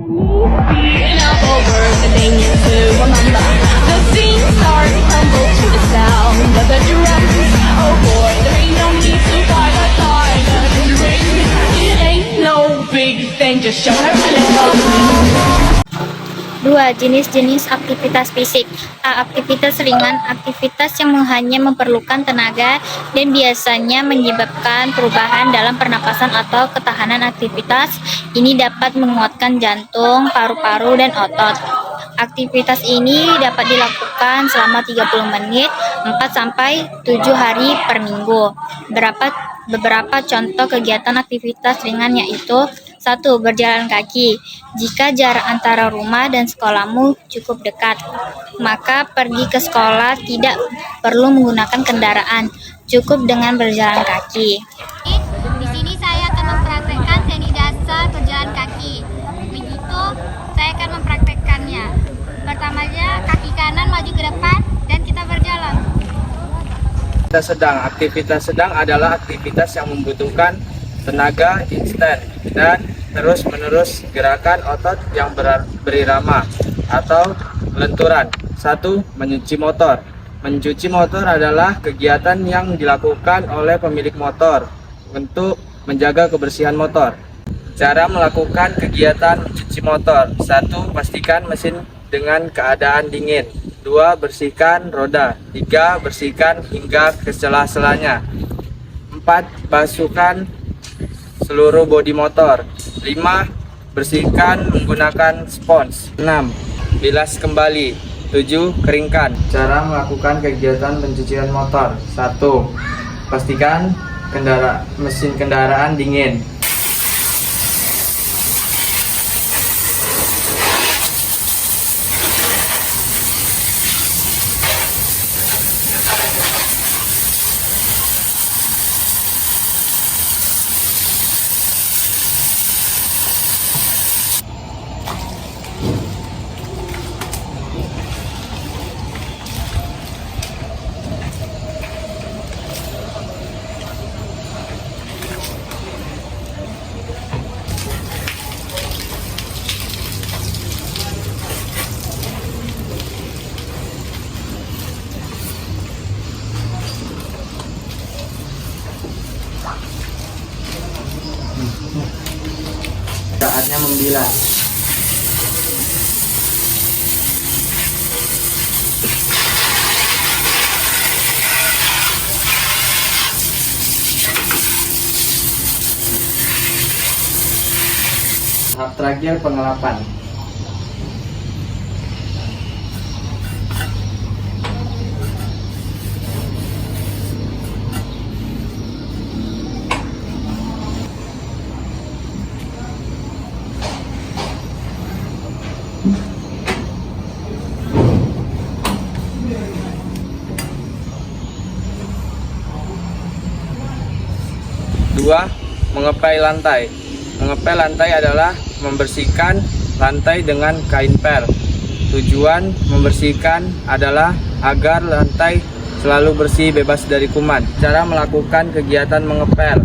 Being up over the thing to remember. The scene starts to tumble to the sound of the drums. Oh boy, there ain't no need to fight the silence. It ain't no big thing, just show her a little. 2. Jenis-jenis aktivitas fisik. A. Aktivitas ringan, aktivitas yang hanya memerlukan tenaga dan biasanya menyebabkan perubahan dalam pernapasan atau ketahanan aktivitas. Ini dapat menguatkan jantung, paru-paru, dan otot. Aktivitas ini dapat dilakukan selama 30 menit, 4-7 hari per minggu. Beberapa contoh kegiatan aktivitas ringan yaitu 1. Berjalan kaki. Jika jarak antara rumah dan sekolahmu cukup dekat, maka pergi ke sekolah tidak perlu menggunakan kendaraan, cukup dengan berjalan kaki. Di sini saya akan mempraktekkan teknik dasar berjalan kaki. Begitu, saya akan mempraktekkannya. Pertamanya, kaki kanan maju ke depan dan kita berjalan. Aktivitas sedang adalah aktivitas yang membutuhkan tenaga instan dan terus-menerus gerakan otot yang berirama atau lenturan. 1. Mencuci motor. Mencuci motor adalah kegiatan yang dilakukan oleh pemilik motor untuk menjaga kebersihan motor. Cara melakukan kegiatan mencuci motor. 1. Pastikan mesin dengan keadaan dingin. 2. Bersihkan roda. 3. Bersihkan hingga ke sela-selanya. 4. Basuhkan seluruh bodi motor. 5. Bersihkan menggunakan spons. 6. Bilas kembali. 7. Keringkan. Cara melakukan kegiatan pencucian motor. 1. Pastikan mesin kendaraan dingin. Saatnya membilas. Tahap terakhir, pengelapan. Dua, mengepel lantai. Mengepel lantai adalah membersihkan lantai dengan kain pel. Tujuan membersihkan adalah agar lantai selalu bersih, bebas dari kuman. Cara melakukan kegiatan mengepel.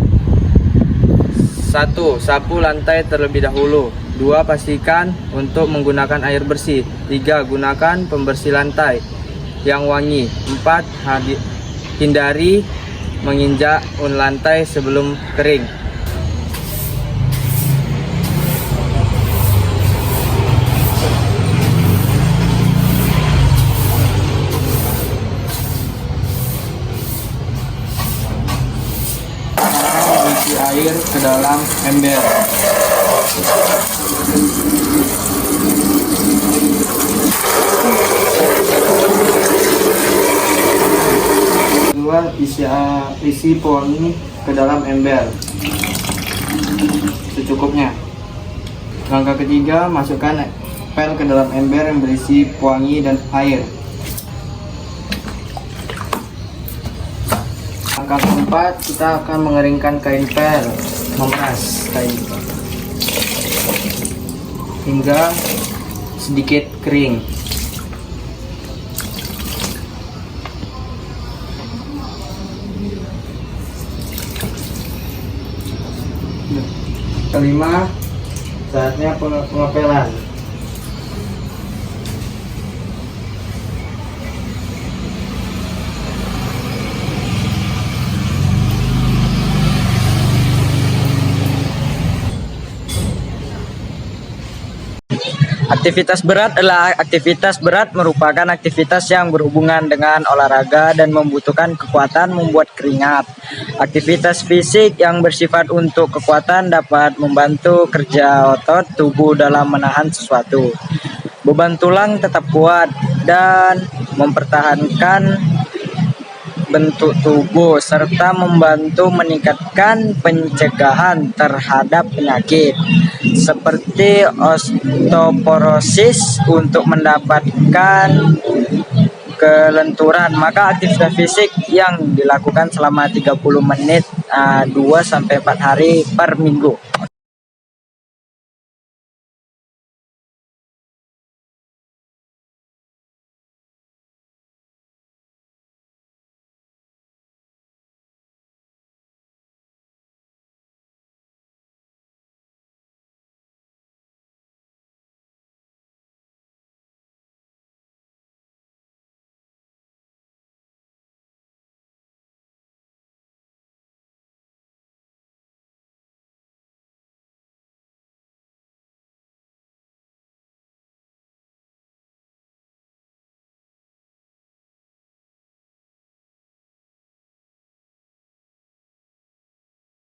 1. Sapu lantai terlebih dahulu. 2. Pastikan untuk menggunakan air bersih. 3. Gunakan pembersih lantai yang wangi. 4. Hindari menginjak lantai sebelum kering. Isi air ke dalam ember. Kedua, isi pewangi ke dalam ember secukupnya. Langkah ketiga, masukkan pel ke dalam ember yang berisi pewangi dan air. Langkah keempat, kita akan mengeringkan kain pel, memeras kain hingga sedikit kering. Kelima, Saatnya pengepelan. Aktivitas berat merupakan aktivitas yang berhubungan dengan olahraga dan membutuhkan kekuatan membuat keringat. Aktivitas fisik yang bersifat untuk kekuatan dapat membantu kerja otot tubuh dalam menahan sesuatu. Beban tulang tetap kuat dan mempertahankan bentuk tubuh serta membantu meningkatkan pencegahan terhadap penyakit seperti osteoporosis. Untuk mendapatkan kelenturan, maka aktivitas fisik yang dilakukan selama 30 menit 2-4 hari per minggu.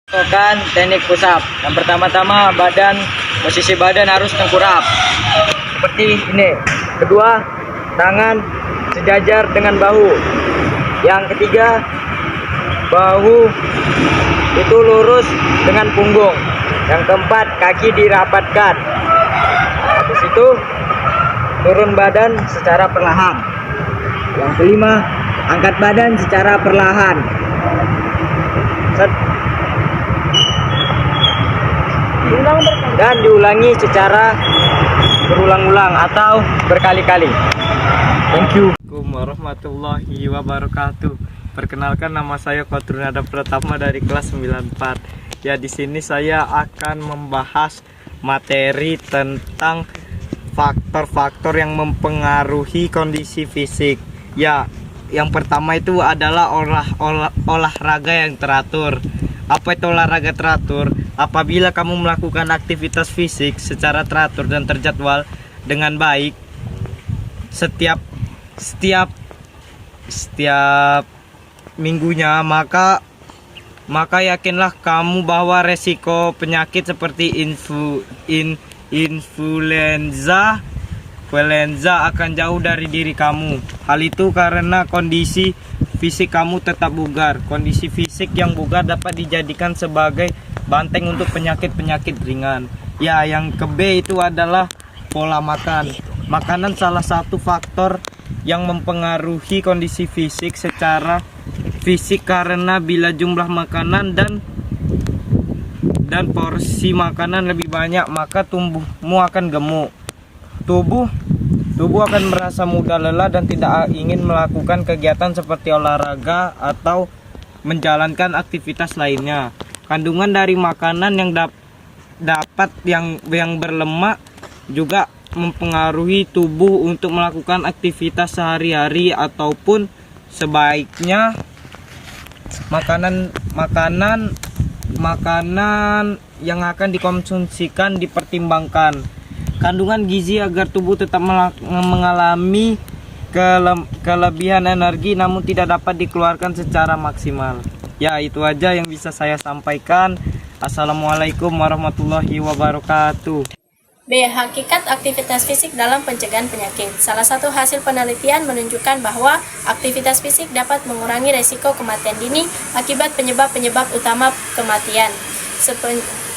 Lakukan teknik push up. Yang pertama-tama posisi badan harus tengkurap seperti ini. Kedua, tangan sejajar dengan bahu. Yang ketiga, bahu itu lurus dengan punggung. Yang keempat, kaki dirapatkan. Habis itu turun badan secara perlahan. Yang kelima, angkat badan secara perlahan. Dan diulangi secara berulang-ulang atau berkali-kali. Thank you. Assalamualaikum warahmatullahi wabarakatuh. Perkenalkan, nama saya Qatrunada Pratama dari kelas 94. Ya, di sini saya akan membahas materi tentang faktor-faktor yang mempengaruhi kondisi fisik. Ya, yang pertama itu adalah olahraga yang teratur. Apa itu olahraga teratur? Apabila kamu melakukan aktivitas fisik secara teratur dan terjadwal dengan baik setiap minggunya, maka yakinlah kamu bahwa resiko penyakit seperti influenza akan jauh dari diri kamu. Hal itu karena kondisi fisik kamu tetap bugar. Kondisi fisik yang bugar dapat dijadikan sebagai banteng untuk penyakit-penyakit ringan. Ya, yang ke B itu adalah pola makan. Makanan salah satu faktor yang mempengaruhi kondisi fisik secara fisik, karena bila jumlah makanan dan porsi makanan lebih banyak, maka tubuhmu akan gemuk. Tubuh akan merasa mudah lelah dan tidak ingin melakukan kegiatan seperti olahraga atau menjalankan aktivitas lainnya. Kandungan dari makanan yang yang berlemak juga mempengaruhi tubuh untuk melakukan aktivitas sehari-hari, ataupun sebaiknya makanan yang akan dikonsumsikan dipertimbangkan kandungan gizi agar tubuh tetap mengalami kelebihan energi namun tidak dapat dikeluarkan secara maksimal. Ya, itu aja yang bisa saya sampaikan. Assalamualaikum warahmatullahi wabarakatuh. B. Hakikat aktivitas fisik dalam pencegahan penyakit. Salah satu hasil penelitian menunjukkan bahwa aktivitas fisik dapat mengurangi resiko kematian dini akibat penyebab-penyebab utama kematian,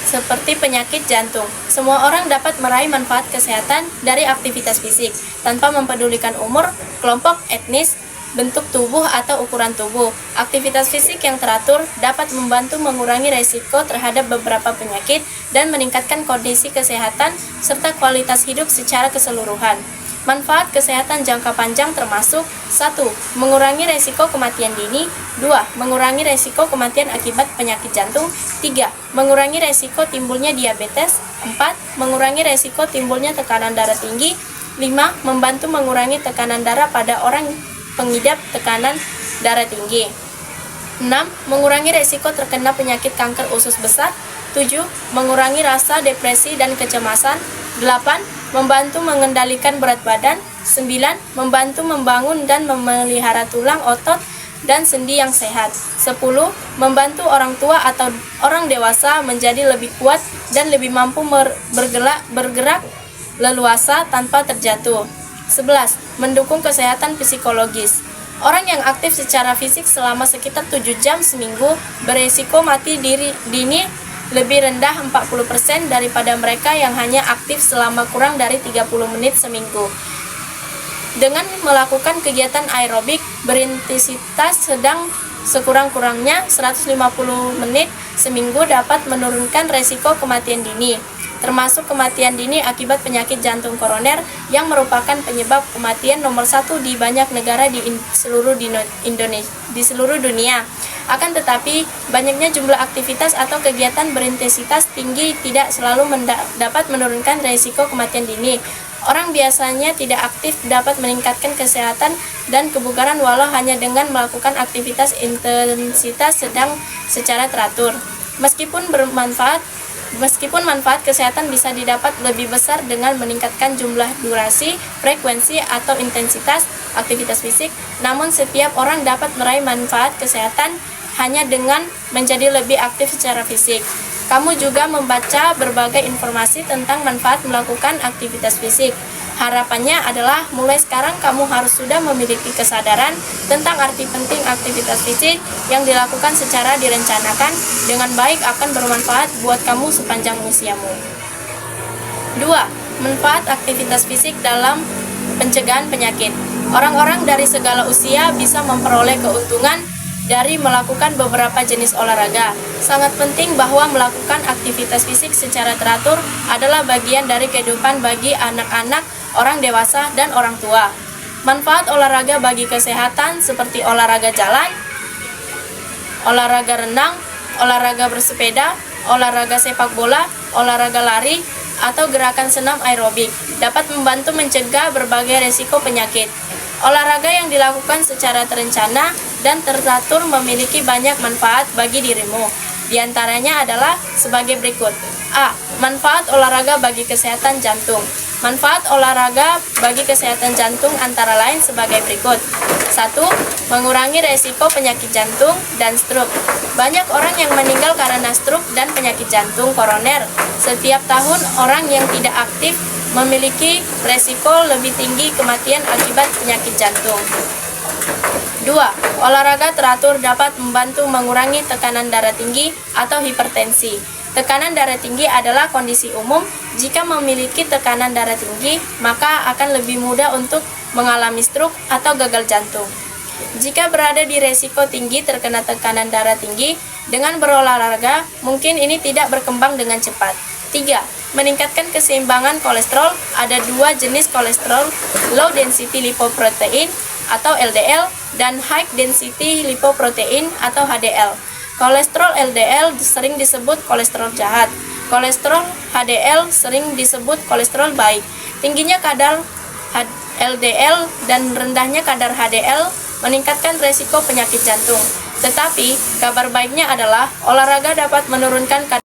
seperti penyakit jantung. Semua orang dapat meraih manfaat kesehatan dari aktivitas fisik, tanpa mempedulikan umur, kelompok etnis, bentuk tubuh atau ukuran tubuh. Aktivitas fisik yang teratur dapat membantu mengurangi resiko terhadap beberapa penyakit dan meningkatkan kondisi kesehatan serta kualitas hidup secara keseluruhan. Manfaat kesehatan jangka panjang termasuk 1. Mengurangi resiko kematian dini. 2. Mengurangi resiko kematian akibat penyakit jantung. 3. Mengurangi resiko timbulnya diabetes. 4. Mengurangi resiko timbulnya tekanan darah tinggi. 5. Membantu mengurangi tekanan darah pada orang pengidap tekanan darah tinggi. 6. Mengurangi resiko terkena penyakit kanker usus besar. 7. Mengurangi rasa depresi dan kecemasan. 8. Membantu mengendalikan berat badan. 9. Membantu membangun dan memelihara tulang, otot, dan sendi yang sehat. 10. Membantu orang tua atau orang dewasa menjadi lebih kuat dan lebih mampu bergerak leluasa tanpa terjatuh. 11. Mendukung kesehatan psikologis. Orang yang aktif secara fisik selama sekitar 7 jam seminggu beresiko mati dini lebih rendah 40% daripada mereka yang hanya aktif selama kurang dari 30 menit seminggu. Dengan melakukan kegiatan aerobik berintensitas sedang sekurang-kurangnya 150 menit seminggu dapat menurunkan resiko kematian dini, termasuk kematian dini akibat penyakit jantung koroner yang merupakan penyebab kematian nomor 1 di banyak negara di seluruh dunia. Akan tetapi, banyaknya jumlah aktivitas atau kegiatan berintensitas tinggi tidak selalu dapat menurunkan resiko kematian dini. Orang biasanya tidak aktif dapat meningkatkan kesehatan dan kebugaran walau hanya dengan melakukan aktivitas intensitas sedang secara teratur. Meskipun manfaat kesehatan bisa didapat lebih besar dengan meningkatkan jumlah durasi, frekuensi, atau intensitas aktivitas fisik, namun setiap orang dapat meraih manfaat kesehatan hanya dengan menjadi lebih aktif secara fisik. Kamu juga membaca berbagai informasi tentang manfaat melakukan aktivitas fisik. Harapannya adalah mulai sekarang kamu harus sudah memiliki kesadaran tentang arti penting aktivitas fisik yang dilakukan secara direncanakan dengan baik akan bermanfaat buat kamu sepanjang usiamu. 2. Manfaat aktivitas fisik dalam pencegahan penyakit. Orang-orang dari segala usia bisa memperoleh keuntungan dari melakukan beberapa jenis olahraga. Sangat penting bahwa melakukan aktivitas fisik secara teratur adalah bagian dari kehidupan bagi anak-anak, orang dewasa, dan orang tua. Manfaat olahraga bagi kesehatan seperti olahraga jalan, olahraga renang, olahraga bersepeda, olahraga sepak bola, olahraga lari, atau gerakan senam aerobik dapat membantu mencegah berbagai resiko penyakit. Olahraga yang dilakukan secara terencana dan teratur memiliki banyak manfaat bagi dirimu. Di antaranya adalah sebagai berikut. A. Manfaat olahraga bagi kesehatan jantung. Manfaat olahraga bagi kesehatan jantung antara lain sebagai berikut. 1. Mengurangi resiko penyakit jantung dan stroke. Banyak orang yang meninggal karena stroke dan penyakit jantung koroner. Setiap tahun orang yang tidak aktif memiliki resiko lebih tinggi kematian akibat penyakit jantung. 2. Olahraga teratur dapat membantu mengurangi tekanan darah tinggi atau hipertensi. Tekanan darah tinggi adalah kondisi umum. Jika memiliki tekanan darah tinggi, maka akan lebih mudah untuk mengalami stroke atau gagal jantung. Jika berada di resiko tinggi terkena tekanan darah tinggi, dengan berolahraga, mungkin ini tidak berkembang dengan cepat. 3. Meningkatkan keseimbangan kolesterol. Ada 2 jenis kolesterol, low density lipoprotein atau LDL dan high density lipoprotein atau HDL. Kolesterol LDL sering disebut kolesterol jahat. Kolesterol HDL sering disebut kolesterol baik. Tingginya kadar LDL dan rendahnya kadar HDL meningkatkan resiko penyakit jantung. Tetapi, kabar baiknya adalah olahraga dapat menurunkan kadar